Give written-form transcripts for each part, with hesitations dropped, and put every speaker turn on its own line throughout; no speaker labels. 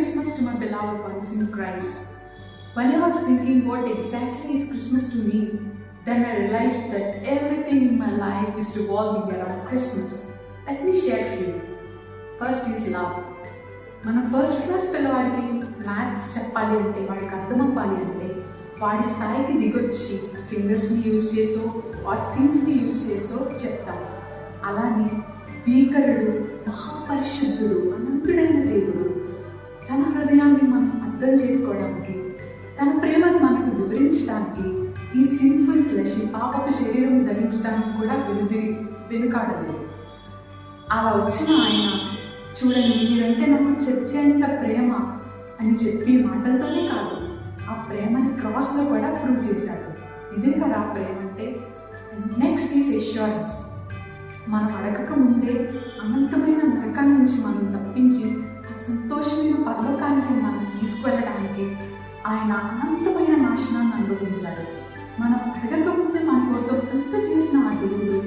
Christmas to my beloved ones in Christ. When I was thinking what exactly is Christmas to me, then I realized that everything in my life is revolving around Christmas. Let me share a few. First is love. మనం first class పిల్లవాడికి maths చెప్పాలి అంటే, వాడికి అర్థమవ్వాలి అంటే, వాడి స్థాయికి దిగొచ్చి ఫింగర్స్ని use చేసో ఆర్ థింగ్స్ని యూజ్ చేసో చెప్తాం. అలానే భీకరుడు, మహాపరిశుద్ధుడు, అనంతుడైన దేవుడు తన హృదయాన్ని మనం అర్థం చేసుకోవడానికి, తన ప్రేమను మనకు వివరించడానికి ఈ సిన్ఫుల్ ఫ్లెష్, ఈ పాపపు శరీరం ధరించడానికి కూడా వెనుకాడలేదు. అలా వచ్చిన ఆయన, చూడండి మీరంటే నాకు చచ్చేంత ప్రేమ అని చెప్పి మాటలతోనే కాదు, ఆ ప్రేమని క్రాస్లో కూడా ప్రూవ్ చేశాడు. ఇదే కదా ఆ ప్రేమ అంటే. Next is assurance. మనం అడగక ముందే అనంతమైన నరకాన్ని నుంచి మనం తప్పించి ఆ సంతోషమైన పరలోకానికి మనం తీసుకువెళ్ళడానికి ఆయన అనంతమైన నాశనాన్ని అనుభవించాడు. మనం అడగక ముందే మన కోసం ఎంత చేసిన ఆ దేవుడు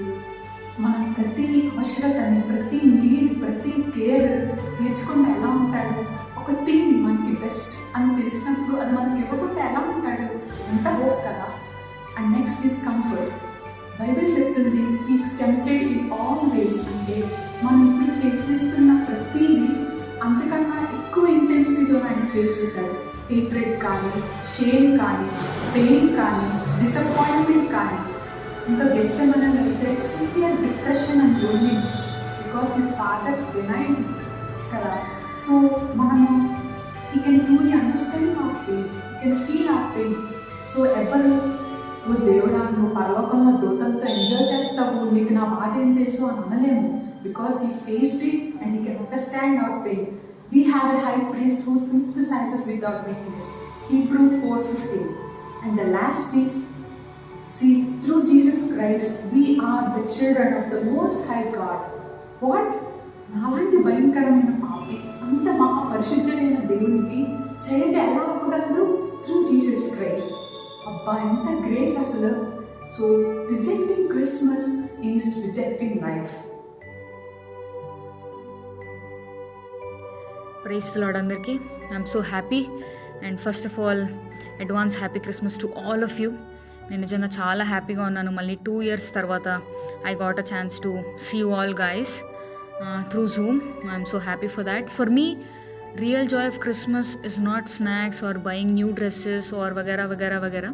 మన ప్రతి అవసరతని, ప్రతి నీడ్, ప్రతి కేర్ తీర్చుకుంటే ఎలా ఉంటాడు, ఒక థింగ్ మనకి బెస్ట్ అని తెలిసినప్పుడు అది మనకి ఇవ్వకుండా ఎలా ఉంటాడు, ఎంత హోప్ కదా. And next is comfort. Bible చెప్తుంది is tempted in all ways, అంటే మనం ఇప్పుడు ఫేస్ చేస్తున్న ప్రతిదీ అంతకన్నా ఎక్కువ ఇంటెన్సిటీతో ఆయన ఫేస్ చేశాడు. హేట్రెడ్ కానీ, షేమ్ కానీ, పెయిన్ కానీ, డిసప్పాయింట్మెంట్ కానీ, ఇంకా గెత్సెమనే అయితే severe depression and loneliness because his father denied కదా. సో మనము you can truly understand our pain, you can feel our pain. So ఎవరు నువ్వు దేవుడా, నువ్వు పరలోకంలో దూతలతో ఎంజాయ్ చేస్తావు, నీకు నా బాధ ఏం తెలుసు అని అనలేము. Because he faced it and he can understand our pain. We have a high priest who sympathizes with our weakness. Hebrews 4:15. And the last is, see, through Jesus Christ, we are the children of the Most High God. What? నాలాంటి భయంకరమైన పాపి అంత మహాపరిశుద్ధుడైన దేవునికి చేయండి ఎలా అవ్వగలదు? Through Jesus Christ. అబ్బా ఎంత grace అసలు. So rejecting Christmas is rejecting life.
Praise the lord అందరికీ. I'm so happy and first of all advance happy Christmas to all of you. నేను నిజంగా చాలా హ్యాపీగా ఉన్నాను. మళ్ళీ 2 years తర్వాత I got a chance to see you all guys through Zoom. I'm so happy for that. For me real joy of Christmas is not snacks or buying new dresses or వగేరా వగేరా వగేరా,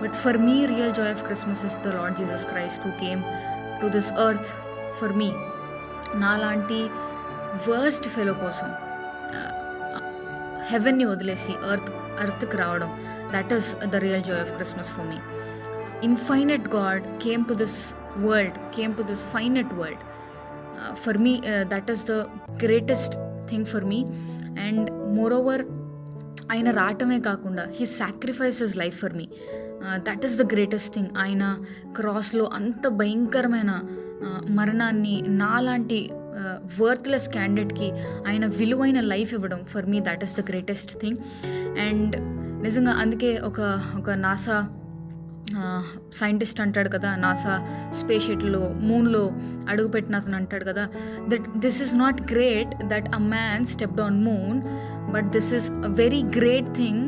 but for me real joy of Christmas is the lord Jesus Christ who came to this earth for me. నాలాంటి worst fellow కోసం హెవెన్ని వదిలేసి ఎర్త్కి రావడం, that is the real joy of Christmas for me. Infinite God came to this world, came to this finite world. For me that is the greatest thing for me. And more over ఆయన రావటమే కాకుండా he sacrifice his life for me. That is the greatest thing. ఆయన క్రాస్లో అంత భయంకరమైన మరణాన్ని నాలాంటి worthless క్యాండిడేట్కి ఆయన విలువైన లైఫ్ ఇవ్వడం, for me that is the greatest thing. And నిజంగా అందుకే ఒక నాసా సైంటిస్ట్ అంటాడు కదా, నాసా స్పేస్ షటిల్లో మూన్లో అడుగుపెట్టిన అతను అంటాడు కదా, that this is not great that a man stepped on moon, but this is a very great thing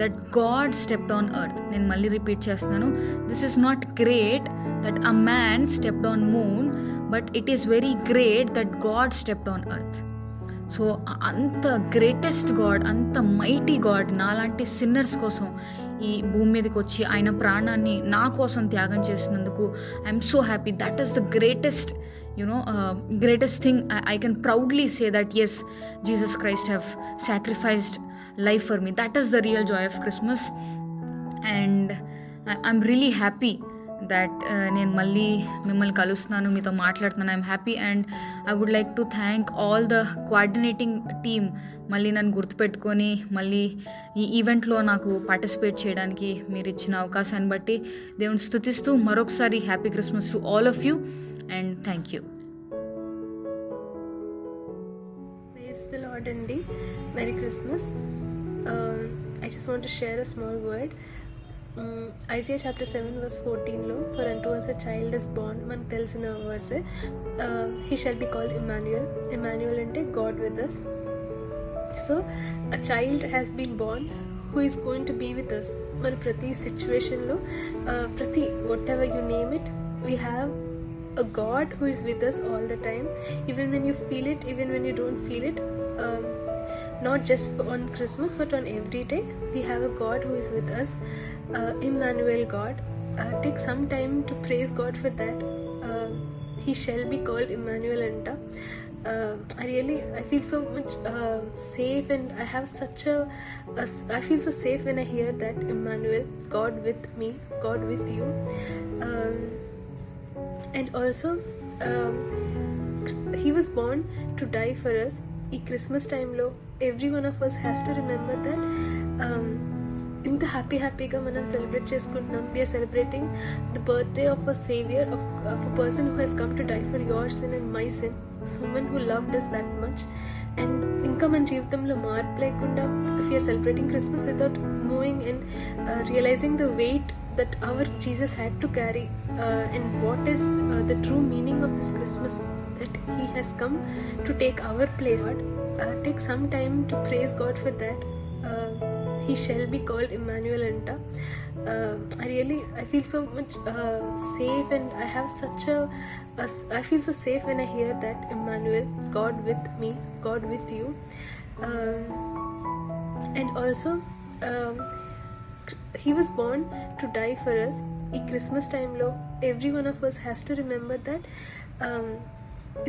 that God stepped on earth. నేను మళ్ళీ రిపీట్ చేస్తున్నాను, this is not great that a man stepped on moon, but it is very great that God stepped on earth. So అంత greatest God, అంత mighty God నాలాంటి sinners కోసం ఈ భూమి మీదకి వచ్చి ఆయన ప్రాణాన్ని నా కోసం త్యాగం చేసినందుకు I'm so happy. That is the greatest greatest thing. I can proudly say that yes, Jesus Christ have sacrificed life for me. That is the real joy of Christmas. And I'm really happy that నేను మళ్ళీ మిమ్మల్ని కలుస్తున్నాను, మీతో మాట్లాడుతున్నాను. I'm happy and I would like to thank all the coordinating team. మళ్ళీ నన్ను గుర్తుపెట్టుకొని మళ్ళీ ఈ ఈవెంట్లో నాకు పార్టిసిపేట్ చేయడానికి మీరు ఇచ్చిన అవకాశాన్ని బట్టి దేవుని స్తుతిస్తూ మరొకసారి happy Christmas to all of you and thank you.
Praise the Lord అండి. Merry Christmas. I just want to share a small word. Isaiah chapter 7 verse 14 for unto us a child is born, మనకు తెలిసిన వర్సే. He shall be called Emmanuel. Emmanuel అంటే God with us. So a child has been born who is going to be with us. మన ప్రతి సిచ్యువేషన్లో ప్రతి whatever you name it, we have a God who is with us all the time, even when you feel it, even when you don't feel it. Not just on Christmas but on every day we have a God who is with us, Emmanuel God. Take some time to praise God for that. He shall be called Emmanuel anta. I feel so much safe, and I have such I feel so safe when I hear that Emmanuel, God with me, God with you. And also he was born to die for us. ఈ Christmas టైంలో every one of us has to remember that ఇంత హ్యాపీగా మనం celebrate చేసుకుంటున్నాం. We are celebrating the birthday of a saviour of a person who he's come to die for your sin and my sin, someone who loved us that much. And ఇంకా మన జీవితంలో మార్పు లేకుండా if we are celebrating Christmas without knowing and realizing the weight that our Jesus had to carry, and what is the true meaning of this Christmas, that he has come to take our place. Take some time to praise God for that. He shall be called Emmanuel anta. I feel so much safe, and I have such I feel so safe when I hear that Emmanuel, God with me, God with you. And also he was born to die for us. ఈ Christmas టైంలో every one of us has to remember that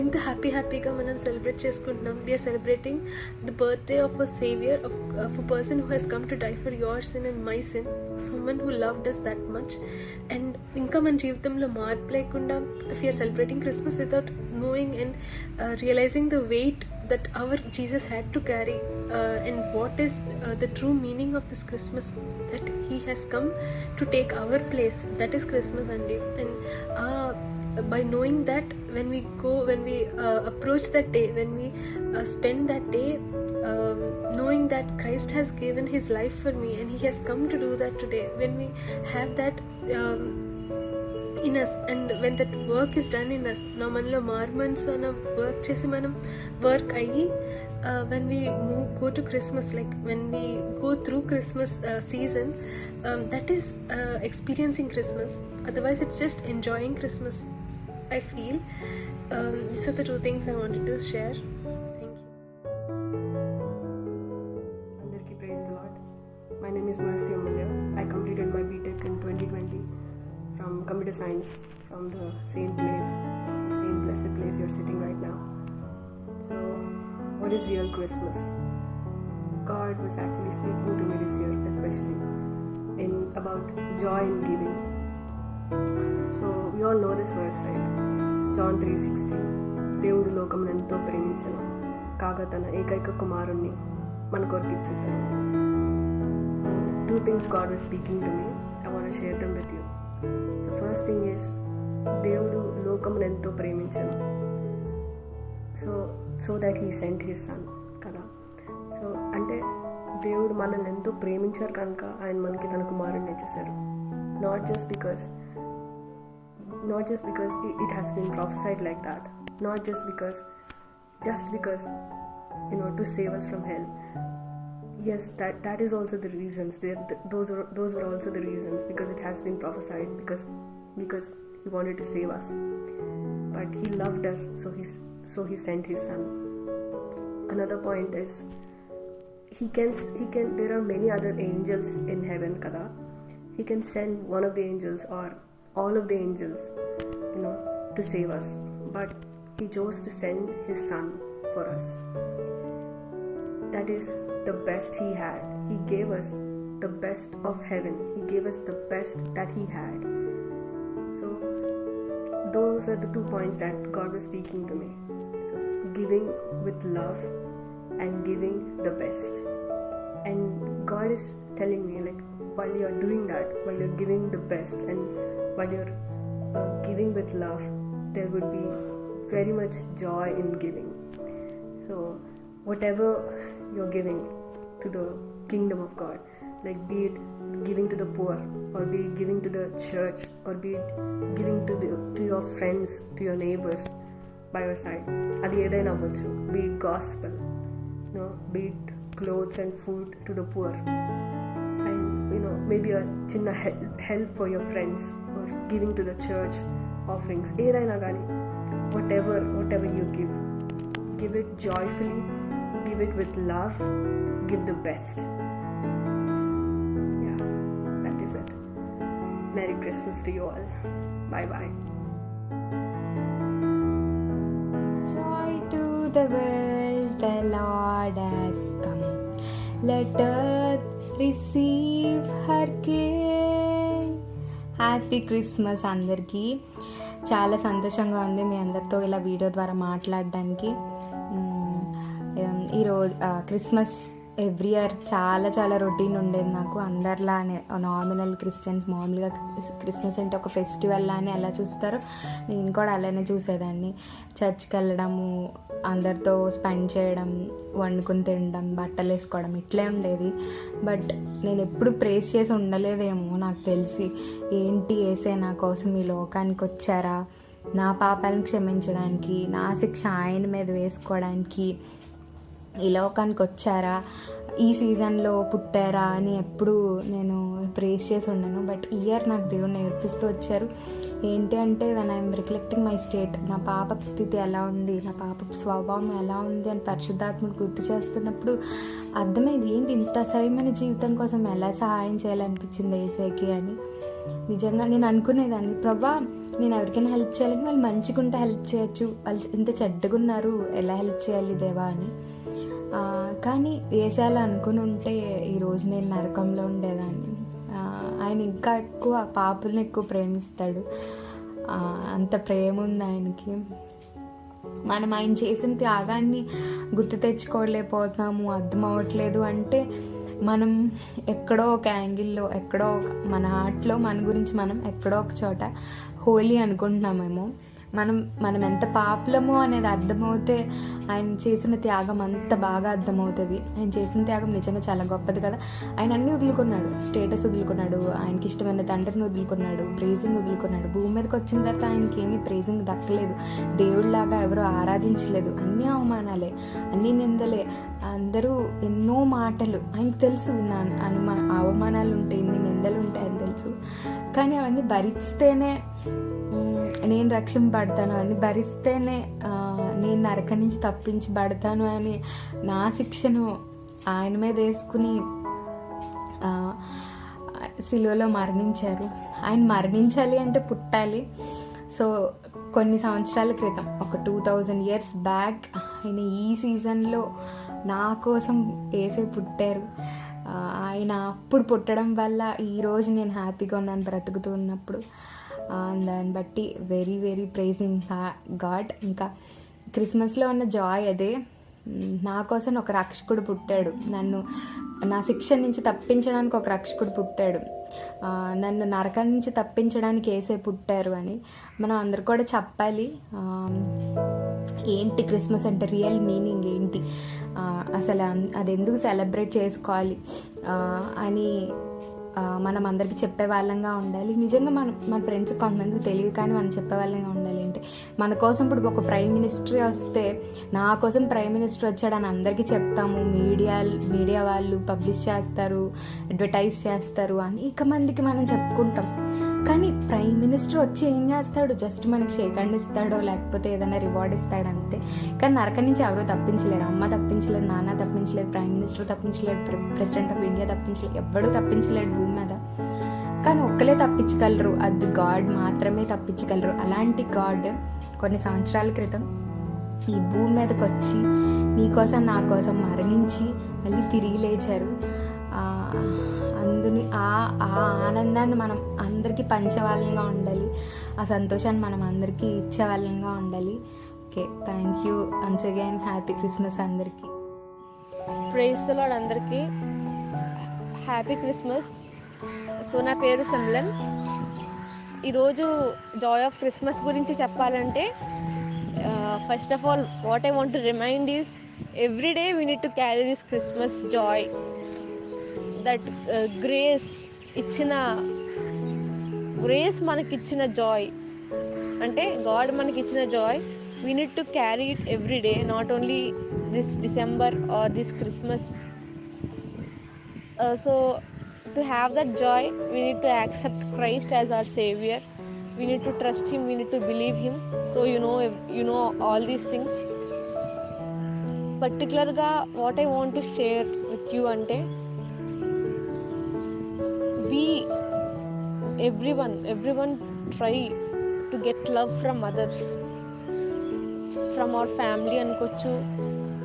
ఇంత హ్యాపీగా మనం celebrate చేసుకుంటున్నాం. We are celebrating the birthday of a saviour of a person who he's come to die for your sin and my sin, someone who loved us that much. And ఇంకా మన జీవితంలో మార్పు లేకుండా if we are celebrating Christmas without knowing and realizing the weight that our Jesus had to carry, and what is the true meaning of this Christmas, that he has come to take our place. That is Christmas andi. And by knowing that, when we approach that day, when we spend that day knowing that Christ has given his life for me and he has come to do that today, when we have that in us, and when that work is done in us, na manlo marmans ana work chesi manam work ayi, when we go to Christmas, like when we go through Christmas season, that is experiencing Christmas. Otherwise it's just enjoying Christmas, I feel. These are the two things I wanted to share. Thank you.
Andarki praise the Lord. My name is Mercy Amalya. I completed my BTech in 2020 from Computer Science, from the same blessed place you're sitting right now. So, what is real Christmas? God was actually speaking to me this year, especially about joy in giving. So, we all know this verse, right? John 3:16. దేవుడు లోకమును ఎంతో ప్రేమించెను, కాగా తన ఏకైక కుమారుణ్ణి మన కొరకు ఇచ్చేసాడు. So, two things God was speaking to me. I want to share them with you. So first thing is, దేవుడు లోకమును ఎంతో ప్రేమించెను, so that he sent his son కదా. సో అంటే దేవుడు మనల్ని ఎంతో ప్రేమించారు కనుక ఆయన మనకి తన కుమారుణ్ణి ఇచ్చేసారు. Not just because it has been prophesied like that, not just because to save us from hell. Yes, that is also the reasons. Those were also the reasons, because it has been prophesied, because he wanted to save us. But he loved us, so he sent his son. Another point is, he can there are many other angels in heaven kada. He can send one of the angels or all of the angels, to save us, but he chose to send his son for us. That is the best he had. He gave us the best of heaven. He gave us the best that he had. So those are the 2 points that God was speaking to me. So giving with love and giving the best. And God is telling me, like, while you're doing that, while you're giving the best, and while you're giving with love, there would be very much joy in giving. So whatever you're giving to the kingdom of God, like be it giving to the poor, or be it giving to the church, or be it giving to your friends, to your neighbors by your side, adi edaina avvachu, be it gospel, be it clothes and food to the poor, and maybe a chinna help for your friends, or giving to the church offerings, ఏదైనా కానీ whatever you give it joyfully, give it with love, give the best. Yeah, that is it. Merry Christmas to you all. Bye bye.
Joy to the world, the Lord has come. Let earth receive her King. Happy Christmas అందరికీ. చాలా సంతోషంగా ఉంది మీ అందరితో ఇలా video ద్వారా మాట్లాడడానికి. ఈరోజు Christmas every year చాలా రొటీన్ ఉండేది నాకు. అందరిలానే నామినల్ క్రిస్టియన్స్ మామూలుగా క్రిస్మస్ అంటే ఒక ఫెస్టివల్ లానే ఎలా చూస్తారో నేను కూడా అలానే చూసేదాన్ని. చర్చ్కి వెళ్ళడము, అందరితో స్పెండ్ చేయడం, వండుకొని తినడం, బట్టలు వేసుకోవడం ఇట్లే ఉండేది. బట్ నేను ఎప్పుడు ప్రేస్ చేసి ఉండలేదేమో నాకు తెలిసి. ఏంటి యేసే నా కోసం ఈ లోకానికి వచ్చారా, నా పాపాలను క్షమించడానికి, నా శిక్ష ఆయన మీద వేసుకోవడానికి ఈ లోకానికి వచ్చారా, ఈ సీజన్లో పుట్టారా అని ఎప్పుడు నేను ప్రేస్ చేసి ఉన్నాను. బట్ ఇయర్ నాకు దేవుడు నేర్పిస్తూ వచ్చారు. ఏంటి అంటే when I'm reflecting my state, నా పాప స్థితి ఎలా ఉంది, నా పాప స్వభావం ఎలా ఉంది అని పరిశుద్ధాత్మను గుర్తు చేస్తున్నప్పుడు అర్థమైంది ఏంటి ఇంత అసహ్యమైన జీవితం కోసం ఎలా సహాయం చేయాలనిపించింది యేసయ్యకి అని. నిజంగా నేను అనుకునేదాన్ని, ప్రభా నేను ఎవరికైనా హెల్ప్ చేయాలని, వాళ్ళు మంచిగా ఉంటే హెల్ప్ చేయొచ్చు, వాళ్ళు ఇంత చెడ్డగా ఉన్నారు ఎలా హెల్ప్ చేయాలి దేవా అని. కానీ యేసయ్య అనుకుని ఉంటే ఈరోజు నేను నరకంలో ఉండేదాన్ని. ఆయన ఇంకా ఎక్కువ పాపులను ఎక్కువ ప్రేమిస్తాడు, అంత ప్రేమ ఉంది ఆయనకి. మనం ఆయన చేసిన త్యాగాన్ని గుర్తు తెచ్చుకోలేకపోతున్నాము, అర్థం అవ్వట్లేదు అంటే మనం ఎక్కడో ఒక యాంగిల్లో, ఎక్కడో మన హార్ట్లో మన గురించి మనం ఎక్కడో ఒక చోట హోలీ అనుకుంటున్నామేమో. మనం ఎంత పాపులమో అనేది అర్థమవుతే ఆయన చేసిన త్యాగం అంత బాగా అర్థమవుతుంది. ఆయన చేసిన త్యాగం నిజంగా చాలా గొప్పది కదా. ఆయన అన్నీ వదులుకున్నాడు, స్టేటస్ వదులుకున్నాడు, ఆయనకి ఇష్టమైన తండ్రిని వదులుకున్నాడు, ప్రేజింగ్ వదులుకున్నాడు. భూమి మీదకి వచ్చిన తర్వాత ఆయనకి ఏమీ ప్రేజింగ్ దక్కలేదు, దేవుడిలాగా ఎవరో ఆరాధించలేదు. అన్నీ అవమానాలే, అన్నీ నిందలే, అందరూ ఎన్నో మాటలు. ఆయనకు తెలుసు అవమానాలు ఉంటాయి, ఎన్ని నిందలు ఉంటాయని తెలుసు. కానీ అవన్నీ భరిస్తేనే నేను రక్షింపబడతాను అని, భరిస్తేనే నేను నరకం నుంచి తప్పించబడతాను అని నా శిక్షను ఆయన మీద వేసుకుని సిలువలో మరణించారు. ఆయన మరణించాలి అంటే పుట్టాలి. సో కొన్ని సంవత్సరాల క్రితం, ఒక 2000 years బ్యాక్, ఆయన ఈ సీజన్లో నా కోసం యేసే పుట్టారు. ఆయన అప్పుడు పుట్టడం వల్ల ఈరోజు నేను హ్యాపీగా ఉన్నాను బ్రతుకుతూ ఉన్నప్పుడు. దాన్ని బట్టి వెరీ ప్రైజింగ్ గాడ్. ఇంకా క్రిస్మస్లో ఉన్న జాయ్ అదే. నా కోసం ఒక రక్షకుడు పుట్టాడు, నా శిక్ష నుంచి తప్పించడానికి ఒక రక్షకుడు పుట్టాడు, నన్ను నరకం నుంచి తప్పించడానికి యేసే పుట్టారు అని మనం అందరు కూడా చెప్పాలి. ఏంటి క్రిస్మస్ అంటే రియల్ మీనింగ్ ఏంటి, అసలు అది ఎందుకు సెలబ్రేట్ చేసుకోవాలి అని మనం అందరికీ చెప్పే వాళ్ళంగా ఉండాలి. నిజంగా మన ఫ్రెండ్స్ కొంతమందికి తెలియదు, కానీ మనం చెప్పే వాళ్ళంగా ఉండాలి. అంటే మన కోసం ఇప్పుడు ఒక ప్రైమ్ మినిస్టర్ వస్తే, నా కోసం ప్రైమ్ మినిస్టర్ వచ్చాడని అందరికీ చెప్తాము. మీడియా వాళ్ళు పబ్లిష్ చేస్తారు, అడ్వర్టైజ్ చేస్తారు, అనేక మందికి మనం చెప్పుకుంటాం. కానీ ప్రైమ్ మినిస్టర్ వచ్చి ఏం చేస్తాడు? జస్ట్ మనకి షేక్ హ్యాండ్ ఇస్తాడో లేకపోతే ఏదైనా రివార్డ్ ఇస్తాడు అంతే. కానీ నరకం నుంచి ఎవరూ తప్పించలేరు. అమ్మ తప్పించలేదు, నాన్న తప్పించలేదు, ప్రైమ్ మినిస్టర్ తప్పించలేడు, ప్రెసిడెంట్ ఆఫ్ ఇండియా తప్పించలేదు, ఎవ్వడూ తప్పించలేడు భూమి మీద. కానీ ఒక్కలే తప్పించగలరు, అది గాడ్ మాత్రమే తప్పించగలరు. అలాంటి గాడ్ కొన్ని సంవత్సరాల క్రితం ఈ భూమి మీదకి వచ్చి నీకోసం నా కోసం మరణించి మళ్ళీ తిరిగి లేచారు. అందుని ఆ ఆనందాన్ని మనం అందరికీ పంచేవాళ్ళంగా ఉండాలి, ఆ సంతోషాన్ని మనం అందరికీ ఇచ్చేవాళ్ళంగా ఉండాలి. Okay, thank you once again. Happy Christmas అందరికీ.
ప్రైజ్ ది లార్డ్ అందరికీ. Happy Christmas. సో నా పేరు సిమ్లన్. ఈరోజు జాయ్ ఆఫ్ క్రిస్మస్ గురించి చెప్పాలంటే, first of all what I want to remind is every day we need to carry this Christmas joy. That grace మనకిచ్చిన joy, అంటే god మనకిచ్చిన joy, we need to carry it every day, not only this December or this Christmas. So to have that joy, we need to accept Christ as our savior. We need to trust him, we need to believe him. So you know all these things. Particularగా what I want to share with you అంటే, we everyone try to get love from others, from our family అనుకోవచ్చు,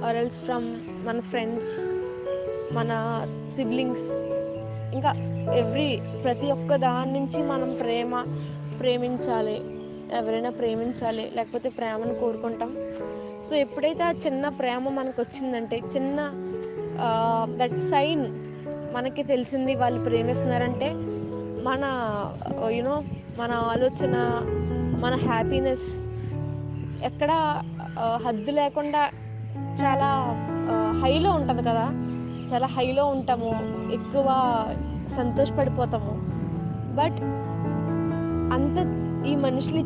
or else from మన friends, మన siblings, ఇంకా ప్రతి ఒక్క దాని నుంచి మనం ప్రేమించాలి, ఎవరైనా ప్రేమించాలి, లేకపోతే ప్రేమను కోరుకుంటాం. సో ఎప్పుడైతే ఆ చిన్న ప్రేమ మనకు వచ్చిందంటే, చిన్న దట్ సైన్ మనకి తెలిసింది వాళ్ళు ప్రేమిస్తున్నారంటే, మన మన ఆలోచన, మన హ్యాపీనెస్ ఎక్కడ హద్దు లేకుండా చాలా హైలో ఉంటుంది కదా, చాలా హైలో ఉంటాము, ఎక్కువ సంతోషపడిపోతాము. బట్ అంత ఈ మనుషులు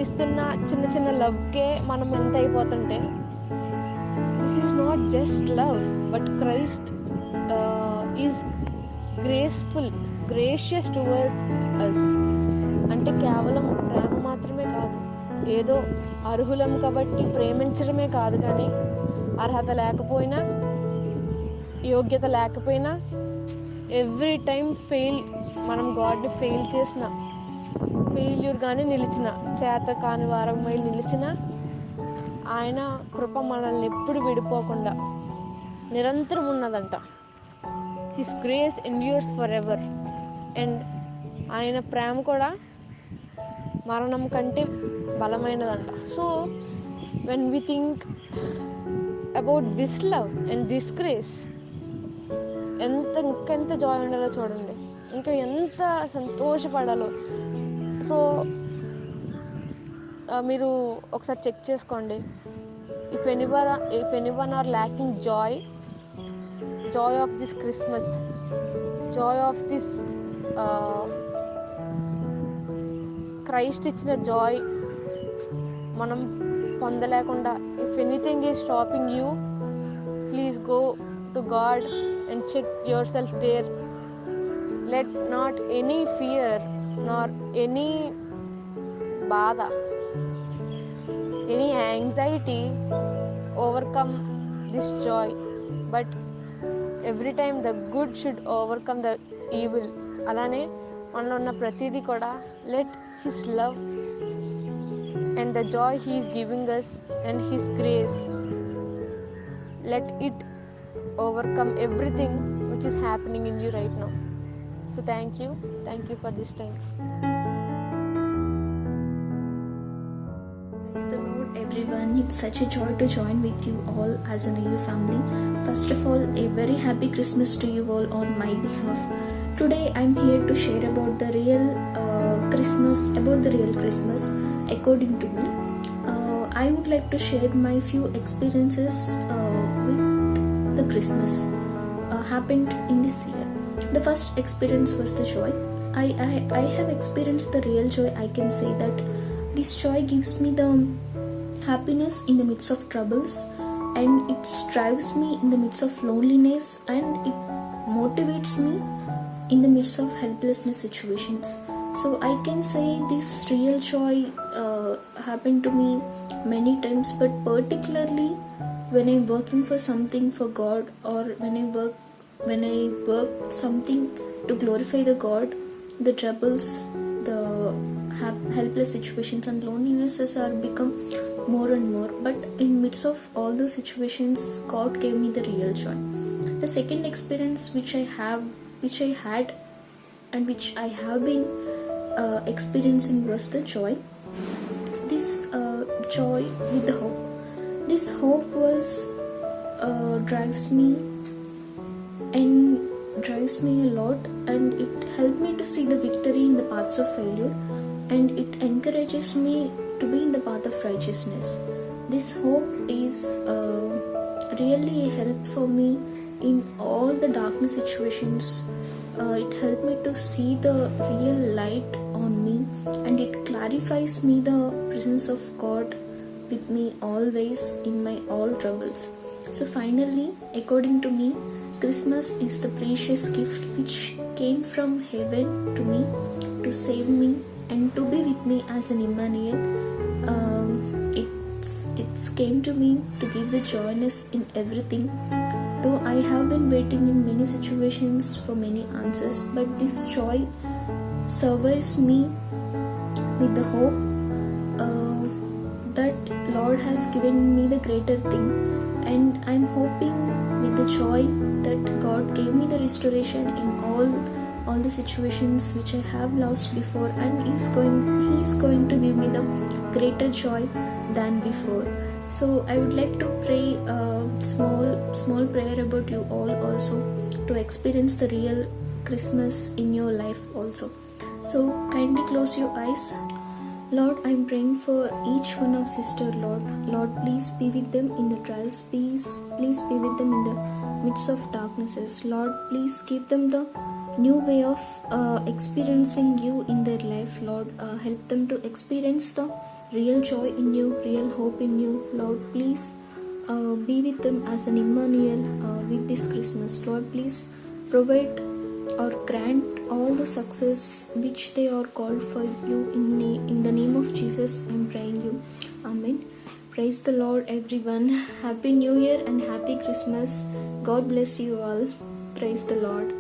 ఇస్తున్న చిన్న చిన్న లవ్కే మనం ఎంత అయిపోతుంటే, this is not just love, but Christ is gracious toward us. అంటే కేవలం ప్రేమ మాత్రమే కాదు, ఏదో అర్హులం కాబట్టి ప్రేమించడమే కాదు, కానీ అర్హత లేకపోయినా, యోగ్యత లేకపోయినా, ఎవ్రీ టైం మనం గాడ్ని ఫెయిల్ చేసిన, ఫెయిల్యూర్గానే నిలిచిన, చేత కాని వారమై నిలిచిన, ఆయన కృప మనల్ని ఎప్పుడు విడిపోకుండా నిరంతరం ఉన్నదంట. His grace endures for ever. And ఆయన ప్రేమ కూడా మరణం కంటే బలమైనదంట. So when we think about this love and this grace, ఇంకెంత జాయ్ ఉండాలో చూడండి, ఇంకా ఎంత సంతోషపడాలో. సో మీరు ఒకసారి చెక్ చేసుకోండి. If anyone are lacking joy of this Christmas, joy of this Christ ఇచ్చిన జాయ్ మనం పొందలేకుండా, if anything is stopping you, please go to God and check yourself there. Let not any fear nor any bada, any anxiety overcome this joy, but every time the good should overcome the evil. అలానే మనలో ఉన్న ప్రతిదీ కూడా let his love and the joy he is giving us and his grace, let it overcome everything which is happening in you right now. So thank you for this time.
Praise the Lord, everyone. It's such a joy to join with you all as an AU family. First of all, a very happy Christmas to you all on my behalf. Today I'm here to share about the real Christmas according to me. I would like to share my few experiences with the Christmas happened in this year. The first experience was the joy. I have experienced the real joy. I can say that this joy gives me the happiness in the midst of troubles, and it strives me in the midst of loneliness, and it motivates me in the midst of helplessness situations. So I can say this real joy happened to me many times, but particularly when I'm working for something for God, or when I work something to glorify the God, the troubles, the helpless situations and lonelinesses are become more and more. But in midst of all those situations, God gave me the real joy. The second experience which I had and which I have been experiencing was the joy. This joy with the hope. This hope drives me a lot, and it helped me to see the victory in the paths of failure, and it encourages me to be in the path of righteousness. This hope is really a help for me in all the darkness situations. It helped me to see the real light on me, and it clarifies me the presence of God with me always in my all troubles. So finally, according to me, Christmas is the precious gift which came from heaven to me to save me and to be with me as an Emmanuel. It's came to me to give the joyness in everything. Though I have been waiting in many situations for many answers, but this joy survives me with the hope that Lord has given me the greater thing, and I'm hoping with the joy that God gave me the restoration in all the situations which I have lost before, and He's going to give me the greater joy than before. So I would like to pray a small prayer about you all also, to experience the real Christmas in your life also. So kindly close your eyes. Lord, I'm praying for each one of sister, Lord. Lord, please be with them in the trials. Please be with them in the midst of darknesses. Lord, please give them the new way of experiencing you in their life. Lord, help them to experience the real joy in you, real hope in you. Lord, please be with them as an Emmanuel with this Christmas. Lord, please provide or grant all the success which they are called for you in the name of Jesus. I'm praying you. Amen. Praise the Lord, everyone. Happy New Year and Happy Christmas. God bless you all. Praise the Lord.